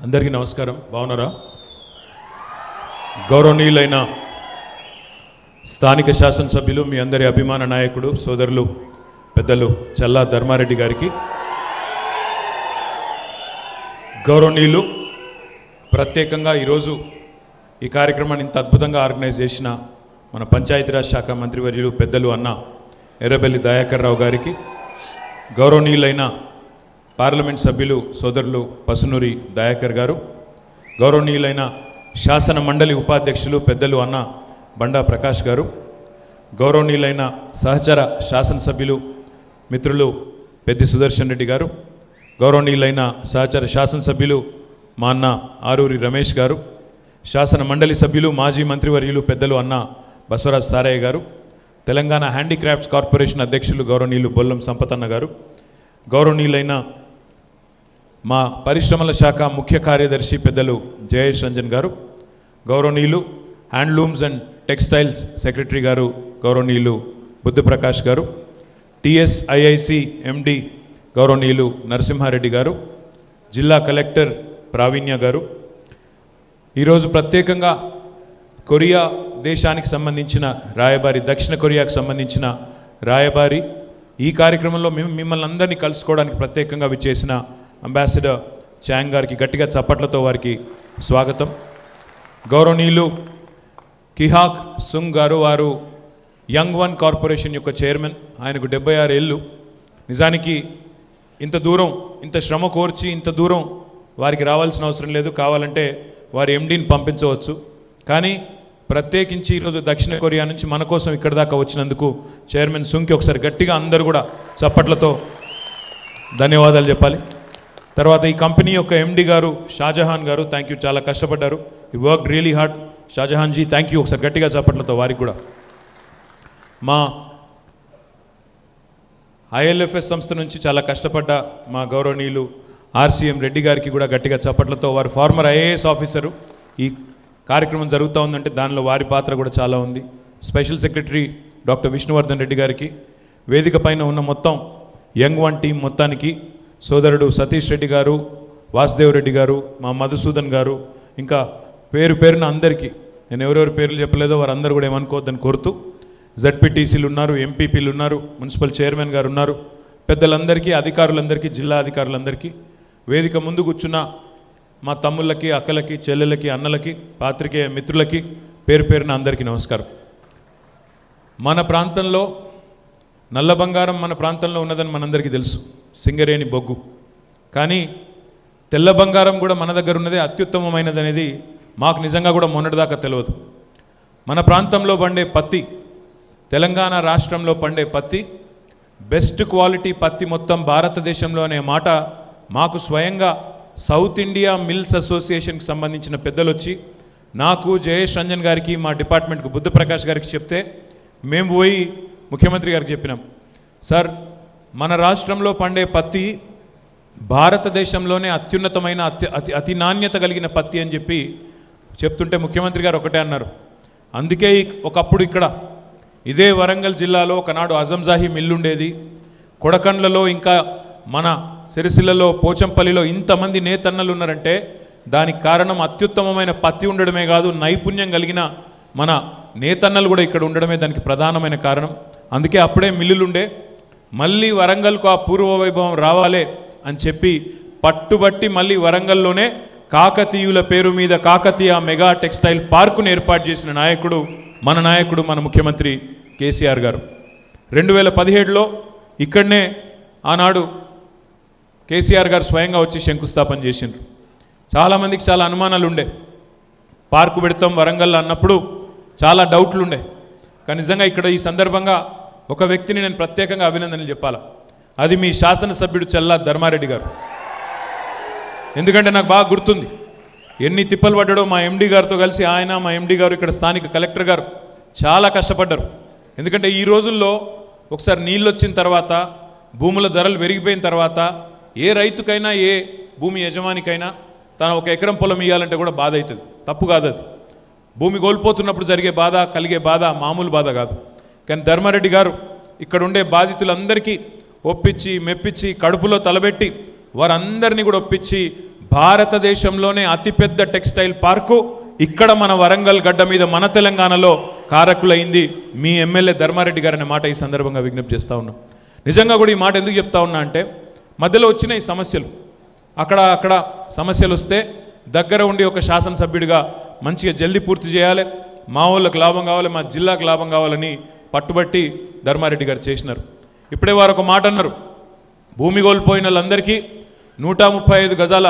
అందరికీ నమస్కారం. బాగున్నారా? గౌరవనీయులైన స్థానిక శాసనసభ్యులు, మీ అందరి అభిమాన నాయకుడు, సోదరులు, పెద్దలు చల్లా ధర్మారెడ్డి గారికి, గౌరవనీయులు ప్రత్యేకంగా ఈరోజు ఈ కార్యక్రమాన్ని ఇంత అద్భుతంగా ఆర్గనైజ్ చేసిన మన పంచాయతీరాజ్ శాఖ మంత్రివర్యులు పెద్దలు అన్న ఎర్రబెల్లి దయాకర్ రావు గారికి, గౌరవనీయులైన పార్లమెంట్ సభ్యులు సోదరులు పసునూరి దయాకర్ గారు, గౌరవనీయులైన శాసన మండలి ఉపాధ్యక్షులు పెద్దలు అన్న బండా ప్రకాష్ గారు, గౌరవనీయులైన సహచర శాసనసభ్యులు మిత్రులు పెద్ది సుదర్శన్ రెడ్డి గారు, గౌరవనీయులైన సహచర శాసనసభ్యులు మా అన్న ఆరూరి రమేష్ గారు, శాసన మండలి సభ్యులు మాజీ మంత్రివర్యులు పెద్దలు అన్న బసవరాజ్ సారయ్య గారు, తెలంగాణ హ్యాండీక్రాఫ్ట్స్ కార్పొరేషన్ అధ్యక్షులు గౌరవనీయులు బొల్లం సంపతన్న గారు, గౌరవనీయులైన మా పరిశ్రమల శాఖ ముఖ్య కార్యదర్శి పెద్దలు జయేష్ రంజన్ గారు, గౌరవనీయులు హ్యాండ్లూమ్స్ అండ్ టెక్స్టైల్స్ సెక్రటరీ గారు గౌరవనీయులు బుద్ధప్రకాష్ గారు, టిఎస్ఐఐసి ఎండి గౌరవనీయులు నరసింహారెడ్డి గారు, జిల్లా కలెక్టర్ ప్రావీణ్య గారు, ఈరోజు ప్రత్యేకంగా కొరియా దేశానికి సంబంధించిన రాయబారి, దక్షిణ కొరియాకు సంబంధించిన రాయబారి, ఈ కార్యక్రమంలో మిమ్మల్ని అందరినీ కలుసుకోవడానికి ప్రత్యేకంగా విచ్చేసిన అంబాసిడర్ చాంగ్ గారికి గట్టిగా చప్పట్లతో వారికి స్వాగతం. గౌరవనీయులు కిహాక్ సుంగ్ గారు, వారు యంగ్ వన్ కార్పొరేషన్ యొక్క చైర్మన్. ఆయనకు 76 ఏళ్ళు. నిజానికి ఇంత దూరం, ఇంత శ్రమ కోర్చి ఇంత దూరం వారికి రావాల్సిన అవసరం లేదు, కావాలంటే వారి ఎండీని పంపించవచ్చు. కానీ ప్రత్యేకించి ఈరోజు దక్షిణ కొరియా నుంచి మన కోసం ఇక్కడి దాకా వచ్చినందుకు చైర్మన్ సుంగ్కి ఒకసారి గట్టిగా అందరూ కూడా చప్పట్లతో ధన్యవాదాలు చెప్పాలి. తర్వాత ఈ కంపెనీ యొక్క ఎండి గారు షాజహాన్ గారు, థ్యాంక్ యూ, చాలా కష్టపడ్డారు. ఈ work really hard. Shahjahan ji thank you, ఒకసారి గట్టిగా చప్పట్లతో వారికి కూడా. మా ఐఎల్ఎఫ్ఎస్ సంస్థ నుంచి చాలా కష్టపడ్డ మా గౌరవనీయులు ఆర్సీఎం రెడ్డి గారికి కూడా గట్టిగా చప్పట్లతో, వారు ఫార్మర్ ఐఏఎస్ ఆఫీసరు. ఈ కార్యక్రమం జరుగుతూ ఉందంటే దానిలో వారి పాత్ర కూడా చాలా ఉంది. Special secretary doctor Vishnuvardhan Reddy గారికి, వేదిక పైన ఉన్న మొత్తం యంగ్ వన్ టీం మొత్తానికి, సోదరుడు సతీష్ రెడ్డి గారు, వాసుదేవ్ రెడ్డి గారు, మా మధుసూదన్ గారు, ఇంకా పేరు పేరున అందరికీ, నేను ఎవరెవరి పేర్లు చెప్పలేదో వారందరూ కూడా ఏమనుకోవద్దని కోరుతూ, జడ్పీటీసీలు ఉన్నారు, ఎంపీపీలు ఉన్నారు, మున్సిపల్ చైర్మన్ గారు ఉన్నారు, పెద్దలందరికీ, అధికారులందరికీ, జిల్లా అధికారులందరికీ, వేదిక ముందు కూర్చున్న మా తమ్ముళ్ళకి, అక్కలకి, చెల్లెలకి, అన్నలకి, పాత్రికేయ మిత్రులకి పేరు పేరున అందరికీ నమస్కారం. మన ప్రాంతంలో నల్ల బంగారం మన ప్రాంతంలో ఉన్నదని మనందరికీ తెలుసు, సింగరేణి బొగ్గు. కానీ తెల్ల బంగారం కూడా మన దగ్గర ఉన్నదే అత్యుత్తమమైనది అనేది మాకు నిజంగా కూడా మొన్నటిదాకా తెలియదు. మన ప్రాంతంలో పండే పత్తి, తెలంగాణ రాష్ట్రంలో పండే పత్తి బెస్ట్ క్వాలిటీ పత్తి మొత్తం భారతదేశంలో అనే మాట మాకు స్వయంగా సౌత్ ఇండియా మిల్స్ అసోసియేషన్కి సంబంధించిన పెద్దలు వచ్చి నాకు, జయేష్ రంజన్ గారికి, మా డిపార్ట్మెంట్కు బుద్ధప్రకాష్ గారికి చెప్తే మేము పోయి ముఖ్యమంత్రి గారికి చెప్పినాం, సార్ మన రాష్ట్రంలో పండే పత్తి భారతదేశంలోనే అత్యున్నతమైన అతి నాణ్యత కలిగిన పత్తి అని చెప్పి చెప్తుంటే ముఖ్యమంత్రి గారు ఒకటే అన్నారు. అందుకే ఒకప్పుడు ఇక్కడ ఇదే వరంగల్ జిల్లాలో ఒకనాడు అజంజాహి మిల్లు ఉండేది, కొడకండ్లలో, ఇంకా మన సిరిసిల్లలో, పోచంపల్లిలో ఇంతమంది నేతన్నలు ఉన్నారంటే దానికి కారణం అత్యుత్తమమైన పత్తి ఉండడమే కాదు, నైపుణ్యం కలిగిన మన నేతన్నలు కూడా ఇక్కడ ఉండడమే దానికి ప్రధానమైన కారణం. అందుకే అప్పుడే మిల్లులుండే, మళ్ళీ వరంగల్కు ఆ పూర్వ వైభవం రావాలే అని చెప్పి పట్టుబట్టి మళ్ళీ వరంగల్లోనే కాకతీయుల పేరు మీద కాకతీయ మెగా టెక్స్టైల్ పార్కును ఏర్పాటు చేసిన నాయకుడు మన నాయకుడు, మన ముఖ్యమంత్రి కేసీఆర్ గారు. 2017లో ఇక్కడనే ఆనాడు కేసీఆర్ గారు స్వయంగా వచ్చి శంకుస్థాపన చేసిండ్రు. చాలామందికి చాలా అనుమానాలు ఉండే, పార్కు పెడతాం వరంగల్ అన్నప్పుడు చాలా డౌట్లు ఉండే. కానీ నిజంగా ఇక్కడ ఈ సందర్భంగా ఒక వ్యక్తిని నేను ప్రత్యేకంగా అభినందనలు చెప్పాలా, అది మీ శాసనసభ్యుడు చల్లా ధర్మారెడ్డి గారు. ఎందుకంటే నాకు బాగా గుర్తుంది ఎన్ని తిప్పలు పడ్డాడో మా ఎండి గారితో కలిసి. ఆయన, మా ఎండి గారు, ఇక్కడ స్థానిక కలెక్టర్ గారు చాలా కష్టపడ్డారు. ఎందుకంటే ఈ రోజుల్లో ఒకసారి నీళ్ళు వచ్చిన తర్వాత, భూముల ధరలు పెరిగిపోయిన తర్వాత ఏ రైతుకైనా, ఏ భూమి యజమానికైనా తన 1 ఎకరం పొలం ఇవ్వాలంటే కూడా బాధ అవుతుంది. తప్పు కాదు అది. భూమి కోల్పోతున్నప్పుడు జరిగే బాధ, కలిగే బాధ మామూలు బాధ కాదు. కానీ ధర్మారెడ్డి గారు ఇక్కడ ఉండే బాధితులందరికీ ఒప్పించి, మెప్పించి, కడుపులో తలబెట్టి వారందరినీ కూడా ఒప్పించి భారతదేశంలోనే అతిపెద్ద టెక్స్టైల్ పార్కు ఇక్కడ మన వరంగల్ గడ్డ మీద మన తెలంగాణలో కారకులైంది మీ ఎమ్మెల్యే ధర్మారెడ్డి గారు అనే మాట ఈ సందర్భంగా విజ్ఞప్తి చేస్తా ఉన్నాం. నిజంగా కూడా ఈ మాట ఎందుకు చెప్తా ఉన్నా అంటే మధ్యలో వచ్చిన ఈ సమస్యలు అక్కడ సమస్యలు వస్తే దగ్గర ఉండి ఒక శాసనసభ్యుడిగా మంచిగా జల్దీ పూర్తి చేయాలి, మా వాళ్ళకి లాభం కావాలి, మా జిల్లాకు లాభం కావాలని పట్టుబట్టి ధర్మారెడ్డి గారు చేసినారు. ఇప్పుడే వారు ఒక మాట అన్నారు, భూమి కోల్పోయిన వాళ్ళందరికీ 135 గజాల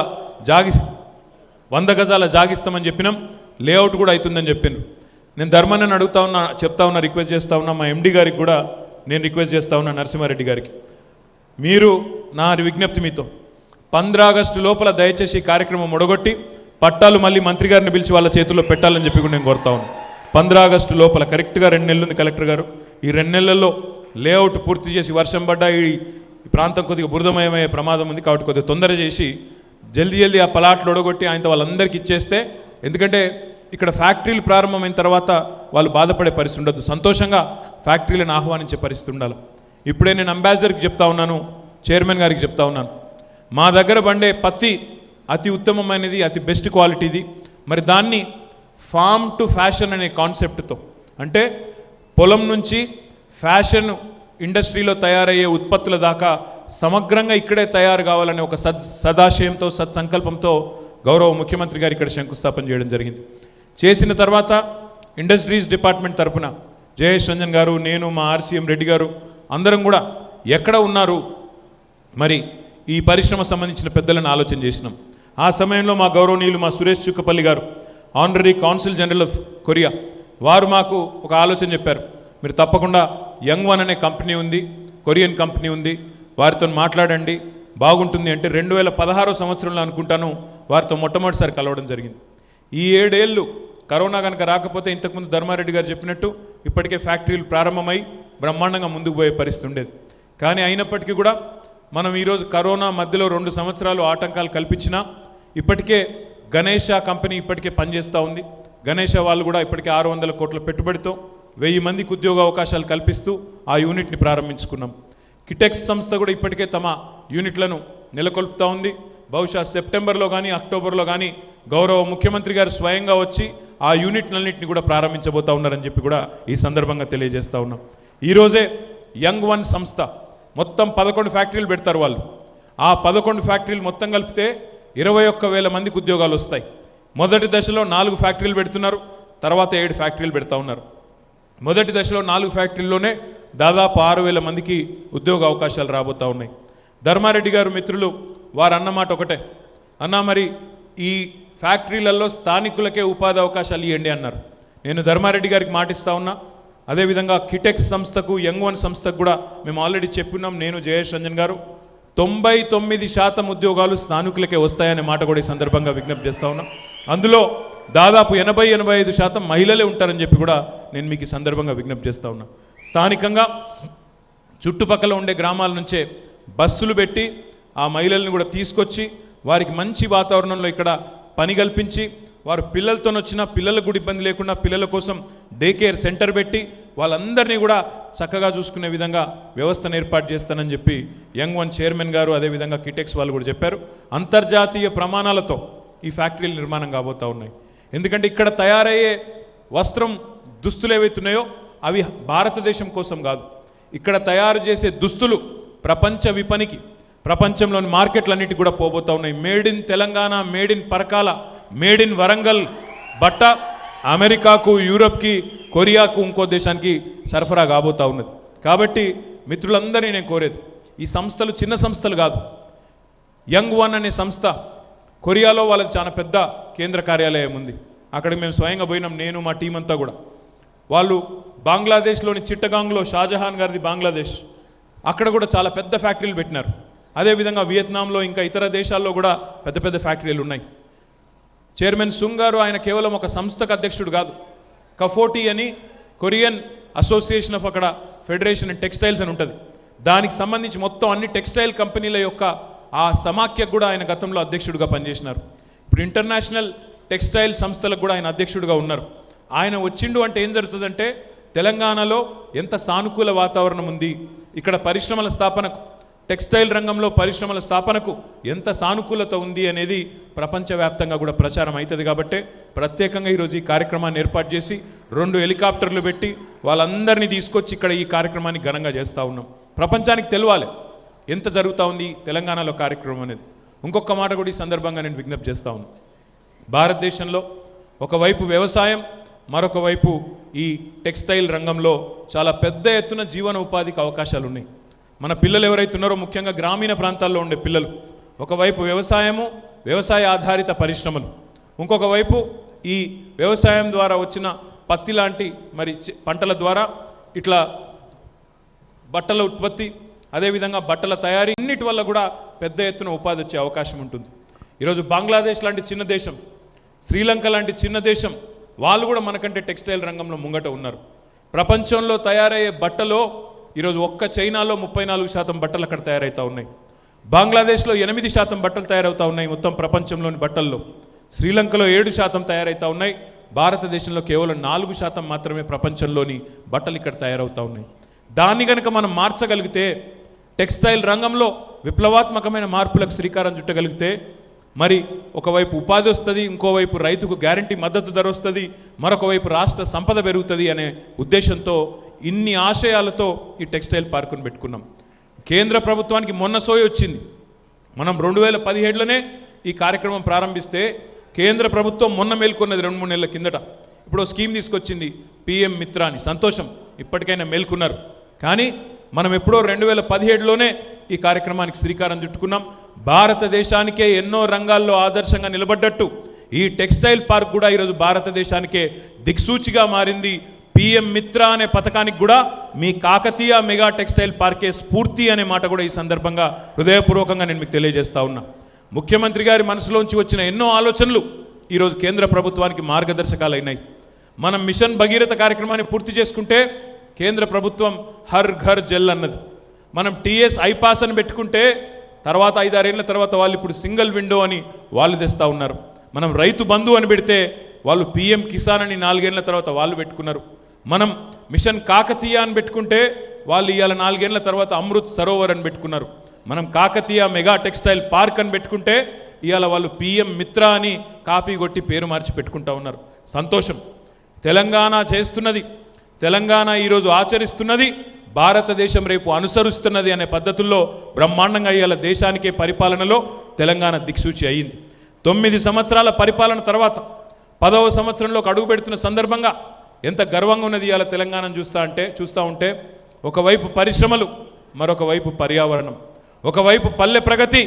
100 గజాల జాగిస్తామని చెప్పినాం, లేఅవుట్ కూడా అవుతుందని చెప్పినారు. నేను ధర్మాన్ని అడుగుతా ఉన్నా, చెప్తా ఉన్నా, రిక్వెస్ట్ చేస్తా ఉన్నా, మా ఎండి గారికి కూడా నేను రిక్వెస్ట్ చేస్తా ఉన్నా, నరసింహారెడ్డి గారికి, మీరు నా విజ్ఞప్తి మీతో 15 ఆగస్టు లోపల దయచేసి ఈ కార్యక్రమం మొడగొట్టి పట్టాలు మళ్ళీ మంత్రి గారిని పిలిచి వాళ్ళ చేతుల్లో పెట్టాలని చెప్పి కూడా నేను కోరుతా ఉన్నాను. 15 ఆగస్టు లోపల కరెక్ట్గా 2 నెలలు ఉంది కలెక్టర్ గారు, ఈ 2 నెలల్లో లేఅవుట్ పూర్తి చేసి వర్షం పడ్డా ఈ ప్రాంతం కొద్దిగా బురదమయమయ్యే ప్రమాదం ఉంది కాబట్టి కొద్దిగా తొందర చేసి జల్దీ ఆ పలాట్లు ఒడగొట్టి ఆయనతో వాళ్ళందరికీ ఇచ్చేస్తే, ఎందుకంటే ఇక్కడ ఫ్యాక్టరీలు ప్రారంభమైన తర్వాత వాళ్ళు బాధపడే పరిస్థితి ఉండదు, సంతోషంగా ఫ్యాక్టరీలను ఆహ్వానించే పరిస్థితి ఉండాలి. ఇప్పుడే నేను అంబాసిడర్కి చెప్తా ఉన్నాను, చైర్మన్ గారికి చెప్తా ఉన్నాను, మా దగ్గర పండే పత్తి అతి ఉత్తమమైనది, అతి బెస్ట్ క్వాలిటీది. మరి దాన్ని ఫార్మ్ టు ఫ్యాషన్ అనే కాన్సెప్ట్తో, అంటే పొలం నుంచి ఫ్యాషన్ ఇండస్ట్రీలో తయారయ్యే ఉత్పత్తుల దాకా సమగ్రంగా ఇక్కడే తయారు కావాలనే ఒక సదాశయంతో సత్సంకల్పంతో గౌరవ ముఖ్యమంత్రి గారు ఇక్కడ శంకుస్థాపన చేయడం జరిగింది. చేసిన తర్వాత ఇండస్ట్రీస్ డిపార్ట్మెంట్ తరఫున జయేష్ రంజన్ గారు, నేను, మా ఆర్సీఎం రెడ్డి గారు అందరం కూడా ఎక్కడ ఉన్నారు మరి ఈ పరిశ్రమ సంబంధించిన పెద్దలను ఆలోచన చేసినాం. ఆ సమయంలో మా గౌరవనీయులు మా సురేష్ చుక్కపల్లి గారు, honorary council general of Korea, వారు మాకు ఒక ఆలోచన చెప్పారు, మీరు తప్పకుండా యంగ్ వన్ అనే కంపెనీ ఉంది, కొరియన్ కంపెనీ ఉంది, వారితో మాట్లాడండి బాగుంటుంది అంటే 2016 సంవత్సరంలో అనుకుంటాను వారితో మొట్టమొదటిసారి కలవడం జరిగింది. ఈ 7 ఏళ్ళు కరోనా కనుక రాకపోతే ఇంతకుముందు ధర్మారెడ్డి గారు చెప్పినట్టు ఇప్పటికే ఫ్యాక్టరీలు ప్రారంభమై బ్రహ్మాండంగా ముందుకు పోయే పరిస్థితి ఉండేది. కానీ అయినప్పటికీ కూడా మనం ఈరోజు కరోనా మధ్యలో 2 సంవత్సరాలు ఆటంకాలు కల్పించినా ఇప్పటికే గణేష కంపెనీ ఇప్పటికే పనిచేస్తూ ఉంది. గణేష వాళ్ళు కూడా ఇప్పటికే 600 కోట్ల పెట్టుబడితో 1000 మందికి ఉద్యోగ అవకాశాలు కల్పిస్తూ ఆ యూనిట్ని ప్రారంభించుకున్నాం. కిటెక్స్ సంస్థ కూడా ఇప్పటికే తమ యూనిట్లను నెలకొల్పుతూ ఉంది. బహుశా సెప్టెంబర్లో కానీ అక్టోబర్లో కానీ గౌరవ ముఖ్యమంత్రి గారు స్వయంగా వచ్చి ఆ యూనిట్లన్నింటినీ కూడా ప్రారంభించబోతా ఉన్నారని చెప్పి కూడా ఈ సందర్భంగా తెలియజేస్తూ ఉన్నాం. ఈరోజే యంగ్ వన్ సంస్థ మొత్తం 11 ఫ్యాక్టరీలు పెడతారు వాళ్ళు. ఆ 11 ఫ్యాక్టరీలు మొత్తం కలిపితే 21,000 మందికి ఉద్యోగాలు వస్తాయి. మొదటి దశలో 4 ఫ్యాక్టరీలు పెడుతున్నారు, తర్వాత 7 ఫ్యాక్టరీలు పెడతా ఉన్నారు. మొదటి దశలో 4 ఫ్యాక్టరీల్లోనే దాదాపు 6,000 మందికి ఉద్యోగ అవకాశాలు రాబోతూ ఉన్నాయి. ధర్మారెడ్డి గారు మిత్రులు వారు అన్నమాట ఒకటే, అన్నా మరి ఈ ఫ్యాక్టరీలలో స్థానికులకే ఉపాధి అవకాశాలు ఇవ్వండి అన్నారు. నేను ధర్మారెడ్డి గారికి మాటిస్తా ఉన్నా, అదేవిధంగా కిటెక్స్ సంస్థకు, యంగ్ వన్ సంస్థకు కూడా మేము ఆల్రెడీ చెప్పున్నాం, నేను జయేష్ రంజన్ గారు 99% ఉద్యోగాలు స్థానికులకే వస్తాయనే మాట కూడా ఈ సందర్భంగా విజ్ఞప్తి చేస్తా ఉన్నాం. అందులో దాదాపు 80-85% మహిళలే ఉంటారని చెప్పి కూడా నేను మీకు ఈ సందర్భంగా విజ్ఞప్తి చేస్తా ఉన్నా. స్థానికంగా చుట్టుపక్కల ఉండే గ్రామాల నుంచే బస్సులు పెట్టి ఆ మహిళల్ని కూడా తీసుకొచ్చి వారికి మంచి వాతావరణంలో ఇక్కడ పని కల్పించి, వారు పిల్లలతో వచ్చినా పిల్లలకు కూడా ఇబ్బంది లేకుండా పిల్లల కోసం డే కేర్ సెంటర్ పెట్టి వాళ్ళందరినీ కూడా చక్కగా చూసుకునే విధంగా వ్యవస్థను ఏర్పాటు చేస్తానని చెప్పి యంగ్ వన్ చైర్మన్ గారు, అదేవిధంగా కిటెక్స్ వాళ్ళు కూడా చెప్పారు. అంతర్జాతీయ ప్రమాణాలతో ఈ ఫ్యాక్టరీలు నిర్మాణం కాబోతూ ఉన్నాయి. ఎందుకంటే ఇక్కడ తయారయ్యే వస్త్రం, దుస్తులు ఏవైతున్నాయో అవి భారతదేశం కోసం కాదు, ఇక్కడ తయారు చేసే దుస్తులు ప్రపంచ విపణికి, ప్రపంచంలోని మార్కెట్లన్నిటికీ కూడా పోబోతూ ఉన్నాయి. Made in Telangana, made in Parakala, made in Warangal బట్ట అమెరికాకు, యూరప్కి, కొరియాకు, ఇంకో దేశానికి సరఫరా కాబోతూ ఉన్నది. కాబట్టి మిత్రులందరినీ నేను కోరేది, ఈ సంస్థలు చిన్న సంస్థలు కాదు. యంగ్ వన్ అనే సంస్థ కొరియాలో వాళ్ళది చాలా పెద్ద కేంద్ర కార్యాలయం ఉంది. అక్కడికి మేము స్వయంగా పోయినాం, నేను మా టీం అంతా కూడా. వాళ్ళు బంగ్లాదేశ్లోని చిట్టగాంగ్లో షాజహాన్ గారిది బంగ్లాదేశ్, అక్కడ కూడా చాలా పెద్ద ఫ్యాక్టరీలు పెట్టినారు. అదేవిధంగా వియత్నాంలో ఇంకా ఇతర దేశాల్లో కూడా పెద్ద పెద్ద ఫ్యాక్టరీలు ఉన్నాయి. చైర్మన్ సుంగ్ గారు ఆయన కేవలం ఒక సంస్థకు అధ్యక్షుడు కాదు, కఫోటీ అని కొరియన్ అసోసియేషన్ ఆఫ్ అక్కడ ఫెడరేషన్ అండ్ టెక్స్టైల్స్ అని ఉంటుంది, దానికి సంబంధించి మొత్తం అన్ని టెక్స్టైల్ కంపెనీల యొక్క ఆ సమాఖ్యకు కూడా ఆయన గతంలో అధ్యక్షుడిగా పనిచేసినారు. ఇప్పుడు ఇంటర్నేషనల్ టెక్స్టైల్ సంస్థలకు కూడా ఆయన అధ్యక్షుడిగా ఉన్నారు. ఆయన వచ్చిండు అంటే ఏం జరుగుతుందంటే తెలంగాణలో ఎంత సానుకూల వాతావరణం ఉంది, ఇక్కడ పరిశ్రమల స్థాపనకు టెక్స్టైల్ రంగంలో పరిశ్రమల స్థాపనకు ఎంత సానుకూలత ఉంది అనేది ప్రపంచవ్యాప్తంగా కూడా ప్రచారం అవుతుంది కాబట్టి ప్రత్యేకంగా ఈరోజు ఈ కార్యక్రమాన్ని ఏర్పాటు చేసి 2 హెలికాప్టర్లు పెట్టి వాళ్ళందరినీ తీసుకొచ్చి ఇక్కడ ఈ కార్యక్రమాన్ని ఘనంగా చేస్తూ ఉన్నాం. ప్రపంచానికి తెలవాలి ఎంత జరుగుతూ ఉంది తెలంగాణలో కార్యక్రమం అనేది. ఇంకొక మాట కూడా ఈ సందర్భంగా నేను విజ్ఞప్తి చేస్తూ ఉన్నాను. భారతదేశంలో ఒకవైపు వ్యవసాయం, మరొక వైపు ఈ టెక్స్టైల్ రంగంలో చాలా పెద్ద ఎత్తున జీవన ఉపాధికి అవకాశాలు ఉన్నాయి. మన పిల్లలు ఎవరైతే ఉన్నారో ముఖ్యంగా గ్రామీణ ప్రాంతాల్లో ఉండే పిల్లలు ఒకవైపు వ్యవసాయము, వ్యవసాయ ఆధారిత పరిశ్రమలు, ఇంకొక వైపు ఈ వ్యవసాయం ద్వారా వచ్చిన పత్తి లాంటి మరి పంటల ద్వారా ఇట్లా బట్టల ఉత్పత్తి, అదేవిధంగా బట్టల తయారీ, ఇన్నిటి వల్ల కూడా పెద్ద ఎత్తున ఉపాధి వచ్చే అవకాశం ఉంటుంది. ఈరోజు బంగ్లాదేశ్ లాంటి చిన్న దేశం, శ్రీలంక లాంటి చిన్న దేశం, వాళ్ళు కూడా మనకంటే టెక్స్టైల్ రంగంలో ముంగట ఉన్నారు. ప్రపంచంలో తయారయ్యే బట్టలో ఈరోజు ఒక్క చైనాలో 34% బట్టలు అక్కడ తయారవుతూ ఉన్నాయి. బంగ్లాదేశ్లో 8% బట్టలు తయారవుతూ ఉన్నాయి మొత్తం ప్రపంచంలోని బట్టల్లో. శ్రీలంకలో 7% తయారవుతూ ఉన్నాయి. భారతదేశంలో కేవలం 4% మాత్రమే ప్రపంచంలోని బట్టలు ఇక్కడ తయారవుతూ ఉన్నాయి. దాన్ని కనుక మనం మార్చగలిగితే, టెక్స్టైల్ రంగంలో విప్లవాత్మకమైన మార్పులకు శ్రీకారం చుట్టగలిగితే మరి ఒకవైపు ఉపాధి వస్తుంది, ఇంకోవైపు రైతుకు గ్యారంటీ మద్దతు ధర వస్తుంది, మరొక వైపు రాష్ట్ర సంపద పెరుగుతుంది అనే ఉద్దేశంతో ఇన్ని ఆశయాలతో ఈ టెక్స్టైల్ పార్కును పెట్టుకున్నాం. కేంద్ర ప్రభుత్వానికి మొన్న సోయి వచ్చింది. మనం 2017లోనే ఈ కార్యక్రమం ప్రారంభిస్తే కేంద్ర ప్రభుత్వం మొన్న మేల్కొన్నది 2-3 నెలల కిందట. ఇప్పుడు స్కీమ్ తీసుకొచ్చింది PM మిత్ర అని. సంతోషం, ఇప్పటికైనా మేల్కొన్నారు. కానీ మనం ఎప్పుడో 2017లోనే ఈ కార్యక్రమానికి శ్రీకారం చుట్టుకున్నాం. భారతదేశానికే ఎన్నో రంగాల్లో ఆదర్శంగా నిలబడ్డట్టు ఈ టెక్స్టైల్ పార్క్ కూడా ఈరోజు భారతదేశానికే దిక్సూచిగా మారింది. PM మిత్ర అనే పథకానికి కూడా మీ కాకతీయ మెగా టెక్స్టైల్ పార్కే స్ఫూర్తి అనే మాట కూడా ఈ సందర్భంగా హృదయపూర్వకంగా నేను మీకు తెలియజేస్తా ఉన్నా. ముఖ్యమంత్రి గారి మనసులోంచి వచ్చిన ఎన్నో ఆలోచనలు ఈరోజు కేంద్ర ప్రభుత్వానికి మార్గదర్శకాలు అయినాయి. మనం మిషన్ భగీరథ కార్యక్రమాన్ని పూర్తి చేసుకుంటే కేంద్ర ప్రభుత్వం హర్ ఘర్ జల్ అన్నది. మనం TS ఐపాస్ అని పెట్టుకుంటే తర్వాత 5-6 ఏళ్ల తర్వాత వాళ్ళు ఇప్పుడు సింగిల్ విండో అని వాళ్ళు తెస్తూ ఉన్నారు. మనం రైతు బంధు అని పెడితే వాళ్ళు PM కిసాన్ అని 4 ఏళ్ల తర్వాత వాళ్ళు పెట్టుకున్నారు. మనం మిషన్ కాకతీయ అని పెట్టుకుంటే వాళ్ళు ఇవాళ 4 ఏళ్ల తర్వాత అమృత్ సరోవర్ అని పెట్టుకున్నారు. మనం కాకతీయ మెగా టెక్స్టైల్ పార్క్ అని పెట్టుకుంటే ఇవాళ వాళ్ళు PM మిత్ర అని కాపీ కొట్టి పేరు మార్చి పెట్టుకుంటా ఉన్నారు. సంతోషం. తెలంగాణ చేస్తున్నది, తెలంగాణ ఈరోజు ఆచరిస్తున్నది, భారతదేశం రేపు అనుసరిస్తున్నది అనే పద్ధతుల్లో బ్రహ్మాండంగా ఇవాళ దేశానికే పరిపాలనలో తెలంగాణ దిక్సూచి అయ్యింది. 9 సంవత్సరాల పరిపాలన తర్వాత 10వ సంవత్సరంలోకి అడుగు పెడుతున్న సందర్భంగా ఎంత గర్వంగా ఉన్నది ఇవాళ తెలంగాణను చూస్తూ ఉంటే ఒకవైపు పరిశ్రమలు, మరొక వైపు పర్యావరణం, ఒకవైపు పల్లె ప్రగతి,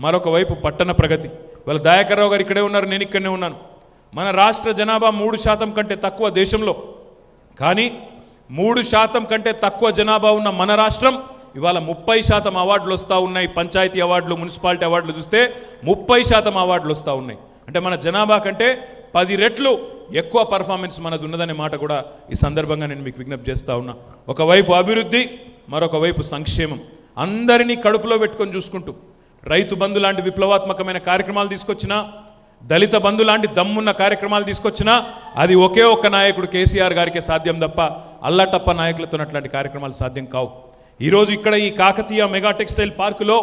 మరొక వైపు పట్టణ ప్రగతి. వాళ్ళ దయాకర్ రావు గారు ఇక్కడే ఉన్నారు, నేను ఇక్కడనే ఉన్నాను. మన రాష్ట్ర జనాభా 3% కంటే తక్కువ దేశంలో, కానీ 3% కంటే తక్కువ జనాభా ఉన్న మన రాష్ట్రం ఇవాళ 30% అవార్డులు వస్తూ ఉన్నాయి. పంచాయతీ అవార్డులు, మున్సిపాలిటీ అవార్డులు చూస్తే 30% అవార్డులు వస్తూ ఉన్నాయి. అంటే మన జనాభా కంటే 10 రెట్లు ఎక్కువ పర్ఫార్మెన్స్ మనది ఉన్నదనే మాట కూడా ఈ సందర్భంగా నేను మీకు విజ్ఞప్తి చేస్తూ ఉన్నా. ఒకవైపు అభివృద్ధి, మరొక వైపు సంక్షేమం, అందరినీ కడుపులో పెట్టుకొని చూసుకుంటూ రైతు బంధు లాంటి విప్లవాత్మకమైన కార్యక్రమాలు తీసుకొచ్చినా, దళిత బంధు లాంటి దమ్మున్న కార్యక్రమాలు తీసుకొచ్చినా అది ఒకే ఒక్క నాయకుడు కేసీఆర్ గారికే సాధ్యం తప్ప అల్లటప్ప నాయకులతో అట్లాంటి కార్యక్రమాలు సాధ్యం కావు. ఈరోజు ఇక్కడ ఈ కాకతీయ మెగా టెక్స్టైల్ పార్కులో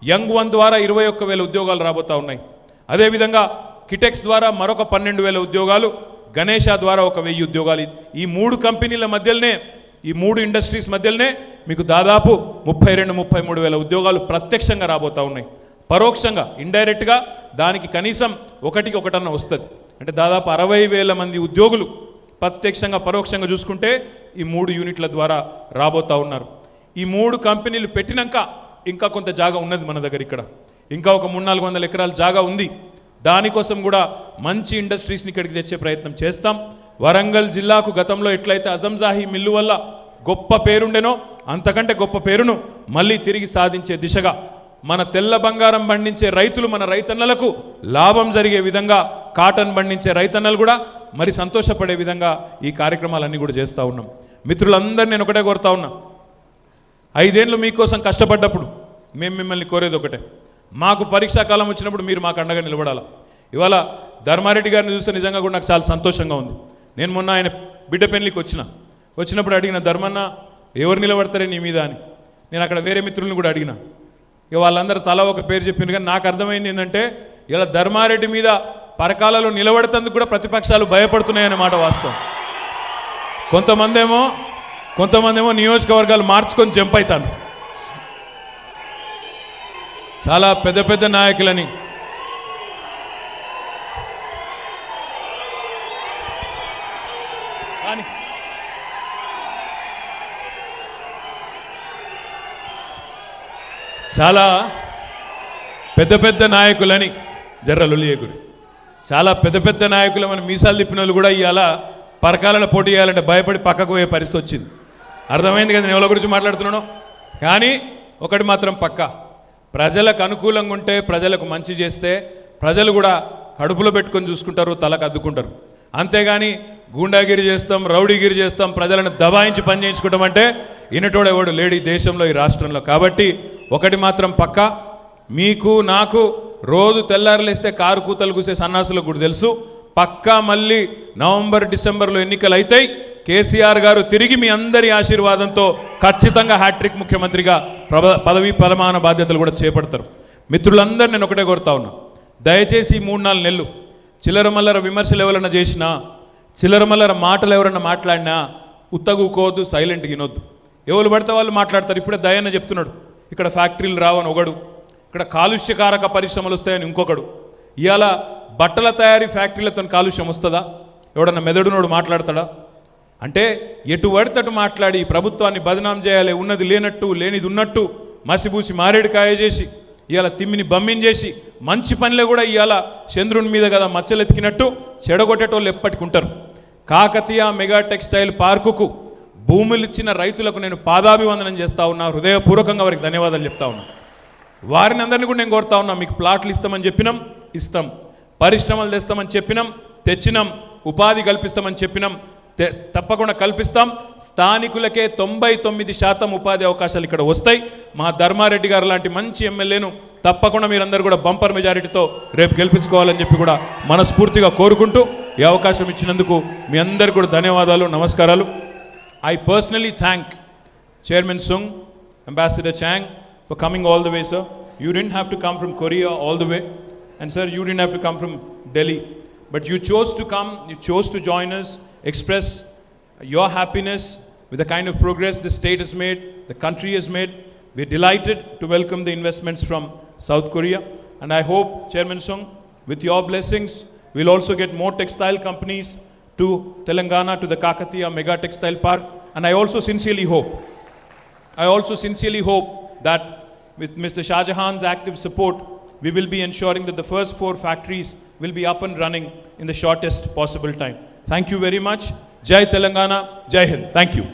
యంగ్ వన్ ద్వారా 21,000 ఉద్యోగాలు రాబోతా ఉన్నాయి. అదేవిధంగా కిటెక్స్ ద్వారా మరొక 12,000 ఉద్యోగాలు, గణేష ద్వారా 1,000 ఉద్యోగాలు. ఈ 3 కంపెనీల మధ్యలోనే, ఈ 3 ఇండస్ట్రీస్ మధ్యలోనే మీకు దాదాపు 32,000-33,000 ఉద్యోగాలు ప్రత్యక్షంగా రాబోతా ఉన్నాయి. పరోక్షంగా ఇండైరెక్ట్గా దానికి కనీసం 1-1 వస్తుంది. అంటే దాదాపు 60,000 మంది ఉద్యోగులు ప్రత్యక్షంగా పరోక్షంగా చూసుకుంటే ఈ 3 యూనిట్ల ద్వారా రాబోతా ఉన్నారు. ఈ 3 కంపెనీలు పెట్టినాక ఇంకా కొంత జాగా ఉన్నది మన దగ్గర. ఇక్కడ ఇంకా ఒక 300-400 ఎకరాల జాగా ఉంది. దానికోసం కూడా మంచి ఇండస్ట్రీస్ని ఇక్కడికి తెచ్చే ప్రయత్నం చేస్తాం. వరంగల్ జిల్లాకు గతంలో ఎట్లయితే అజంజాహి మిల్లు వల్ల గొప్ప పేరుండెనో అంతకంటే గొప్ప పేరును మళ్ళీ తిరిగి సాధించే దిశగా మన తెల్ల బంగారం పండించే రైతులు, మన రైతన్నలకు లాభం జరిగే విధంగా, కాటన్ పండించే రైతన్నలు కూడా మరి సంతోషపడే విధంగా ఈ కార్యక్రమాలన్నీ కూడా చేస్తూ ఉన్నాం. మిత్రులందరూ నేను ఒకటే కోరుతా ఉన్నా, 5 ఏళ్ళు మీకోసం కష్టపడ్డప్పుడు మేము మిమ్మల్ని కోరేది ఒకటే, మాకు పరీక్షాకాలం వచ్చినప్పుడు మీరు మాకు అండగా నిలబడాలి. ఇవాళ ధర్మారెడ్డి గారిని చూస్తే నిజంగా కూడా నాకు చాలా సంతోషంగా ఉంది. నేను మొన్న ఆయన బిడ్డ పెళ్లికి వచ్చినప్పుడు అడిగిన, ధర్మన్న ఎవరు నిలబడతారే నీ మీద అని. నేను అక్కడ వేరే మిత్రులను కూడా అడిగిన. ఇక వాళ్ళందరూ తల ఒక పేరు చెప్పింది. కానీ నాకు అర్థమైంది ఏంటంటే ఇలా ధర్మారెడ్డి మీద పరకాలలో నిలబడతందుకు కూడా ప్రతిపక్షాలు భయపడుతున్నాయన్నమాట వాస్తవం. కొంతమందేమో నియోజకవర్గాలు మార్చుకొని జంప్ అవుతాను. చాలా పెద్ద పెద్ద నాయకులని కానీ చాలా పెద్ద నాయకులని జర్రలొల్లియకుడు చాలా పెద్ద నాయకులు మన మీసాలు తిప్పిన వాళ్ళు కూడా ఇవాళ పరకాలలో పోటీ చేయాలంటే భయపడి పక్కకు పోయే పరిస్థితి వచ్చింది. అర్థమైంది కదా నేను ఎవరి గురించి మాట్లాడుతున్నాను. కానీ ఒకటి మాత్రం పక్కా, ప్రజలకు అనుకూలంగా ఉంటే, ప్రజలకు మంచి చేస్తే ప్రజలు కూడా కడుపులో పెట్టుకొని చూసుకుంటారు, తలకు అద్దుకుంటారు. అంతేగాని గూండాగిరి చేస్తాం, రౌడీగిరి చేస్తాం, ప్రజలను దబాయించి పని చేయించుకుంటామంటే ఇనటోడు ఎవడు లేడు ఈ దేశంలో, ఈ రాష్ట్రంలో. కాబట్టి ఒకటి మాత్రం పక్కా, మీకు నాకు రోజు తెల్లారులేస్తే కారు కూతలు కూసే సన్నాసులకు కూడా తెలుసు, పక్కా మళ్ళీ నవంబర్ డిసెంబర్లో ఎన్నికలు అవుతాయి. కేసీఆర్ గారు తిరిగి మీ అందరి ఆశీర్వాదంతో ఖచ్చితంగా హ్యాట్రిక్ ముఖ్యమంత్రిగా పదవీ ప్రమాణ బాధ్యతలు కూడా చేపడతారు. మిత్రులందరూ నేను ఒకటే కోరుతా ఉన్నా, దయచేసి 3-4 నెలలు చిల్లరమల్లర విమర్శలు ఎవరన్నా చేసినా, చిల్లరమల్లర మాటలు ఎవరన్నా మాట్లాడినా ఉత్తగుకోవద్దు, సైలెంట్గా వినొద్దు. ఎవరు పడితే వాళ్ళు మాట్లాడతారు. ఇప్పుడే దయన్న చెప్తున్నాడు ఇక్కడ ఫ్యాక్టరీలు రావని ఒకడు, ఇక్కడ కాలుష్యకారక పరిశ్రమలు వస్తాయని ఇంకొకడు. ఇవాళ బట్టల తయారీ ఫ్యాక్టరీలతో కాలుష్యం వస్తుందా? ఎవడన్నా మెదడునోడు మాట్లాడతాడా? అంటే ఎటు పడితేటు మాట్లాడి ప్రభుత్వాన్ని బదనాం చేయాలి, ఉన్నది లేనట్టు లేనిది ఉన్నట్టు మసిబూసి మారేడుకాయ చేసి ఇవాళ తిమ్మిని బమ్మించేసి మంచి పనిలో కూడా ఇవాళ చంద్రుని మీద కదా మచ్చలెత్తికినట్టు చెడగొట్టేటోళ్ళు ఎప్పటికి ఉంటారు. కాకతీయ మెగా టెక్స్టైల్ పార్కుకు భూములు ఇచ్చిన రైతులకు నేను పాదాభివందనం చేస్తా ఉన్నా, హృదయపూర్వకంగా వారికి ధన్యవాదాలు చెప్తా ఉన్నా. వారిని అందరినీ కూడా నేను కోరుతా ఉన్నా, మీకు ప్లాట్లు ఇస్తామని చెప్పినాం, ఇస్తాం. పరిశ్రమలు తెస్తామని చెప్పినాం, తెచ్చినాం. ఉపాధి కల్పిస్తామని చెప్పినాం, తప్పకుండా కల్పిస్తాం. స్థానికులకే 99% ఉపాధి అవకాశాలు ఇక్కడ వస్తాయి. మా ధర్మారెడ్డి గారు లాంటి మంచి ఎమ్మెల్యేను తప్పకుండా మీరందరూ కూడా బంపర్ మెజారిటీతో రేపు గెలిపించుకోవాలని చెప్పి కూడా మనస్ఫూర్తిగా కోరుకుంటూ ఈ అవకాశం ఇచ్చినందుకు మీ అందరికీ కూడా ధన్యవాదాలు, నమస్కారాలు. I personally thank Chairman Sung, Ambassador Chang for coming all the way, sir. You didn't have to come from Korea all the way, and sir, you didn't have to come from Delhi, but you chose to come, you chose to join us, express your happiness with the kind of progress the state has made, the country has made. We're delighted to welcome the investments from South Korea, and I hope, Chairman Sung, with your blessings, we'll also get more textile companies to Telangana, to the Kakatiya Mega Textile Park. And I also sincerely hope that with Mr. Shah Jahan's active support, we will be ensuring that the first 4 factories will be up and running in the shortest possible time. Thank you very much. Jai Telangana, Jai Hind. Thank you.